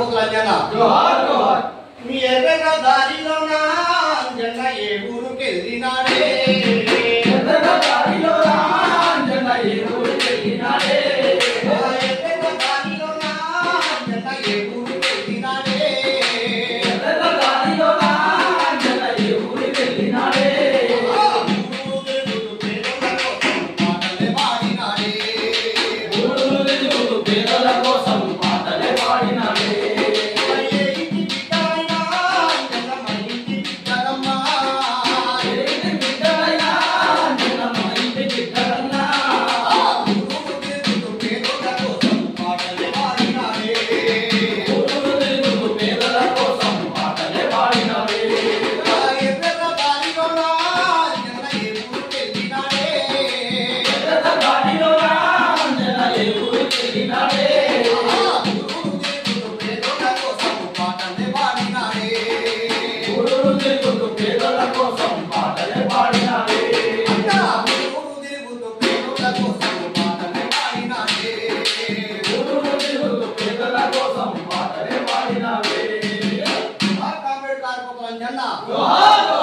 కార్పొకులంజన జోహార్ జోహార్ మీ ఎర్రగ దారిలోనా అంజన్న ఏ ఊరుకెళ్ళినాడే ఎర్రగ దారిలోనా అంజన్న ఏ ఊరుకెళ్ళినాడే ఎర్రగ దారిలోనా అంజన్న ఏ ఊరుకెళ్ళినాడే ఎర్రగ దారిలోనా అంజన్న ఏ ఊరుకెళ్ళినాడే పేదల కోసం పాటలే పాడినాడే జోహార్